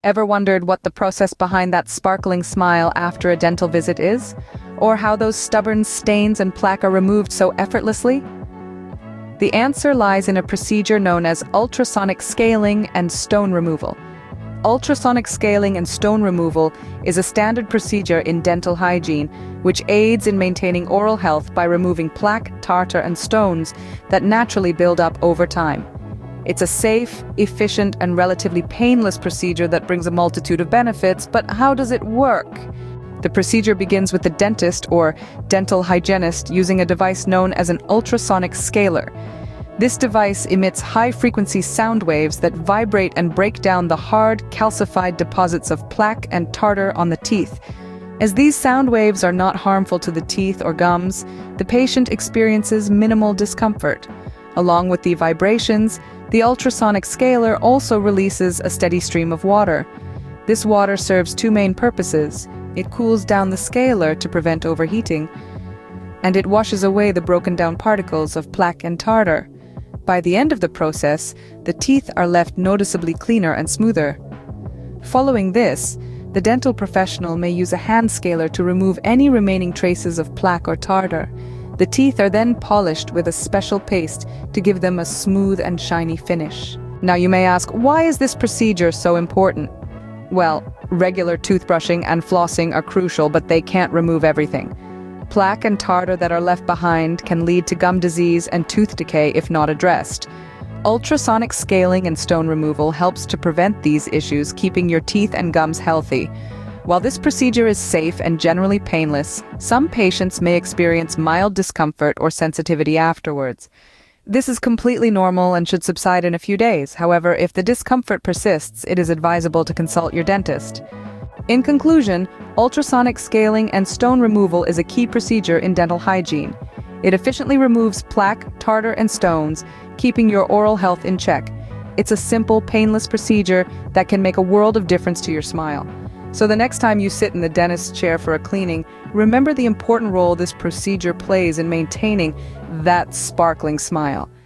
Ever wondered what the process behind that sparkling smile after a dental visit is? Or how those stubborn stains and plaque are removed so effortlessly? The answer lies in a procedure known as ultrasonic scaling and stone removal. Ultrasonic scaling and stone removal is a standard procedure in dental hygiene, which aids in maintaining oral health by removing plaque, tartar, and stones that naturally build up over time. It's a safe, efficient, and relatively painless procedure that brings a multitude of benefits, but how does it work? The procedure begins with the dentist or dental hygienist using a device known as an ultrasonic scaler. This device emits high-frequency sound waves that vibrate and break down the hard, calcified deposits of plaque and tartar on the teeth. As these sound waves are not harmful to the teeth or gums, the patient experiences minimal discomfort. Along with the vibrations, the ultrasonic scaler also releases a steady stream of water. This water serves two main purposes. It cools down the scaler to prevent overheating, and it washes away the broken down particles of plaque and tartar. By the end of the process, the teeth are left noticeably cleaner and smoother. Following this, the dental professional may use a hand scaler to remove any remaining traces of plaque or tartar. The teeth are then polished with a special paste to give them a smooth and shiny finish. Now you may ask, why is this procedure so important? Well, regular toothbrushing and flossing are crucial, but they can't remove everything. Plaque and tartar that are left behind can lead to gum disease and tooth decay if not addressed. Ultrasonic scaling and stone removal helps to prevent these issues, keeping your teeth and gums healthy. While this procedure is safe and generally painless, some patients may experience mild discomfort or sensitivity afterwards. This is completely normal and should subside in a few days. However, if the discomfort persists, it is advisable to consult your dentist. In conclusion, ultrasonic scaling and stone removal is a key procedure in dental hygiene. It efficiently removes plaque, tartar, and stones, keeping your oral health in check. It's a simple, painless procedure that can make a world of difference to your smile. So the next time you sit in the dentist's chair for a cleaning, remember the important role this procedure plays in maintaining that sparkling smile.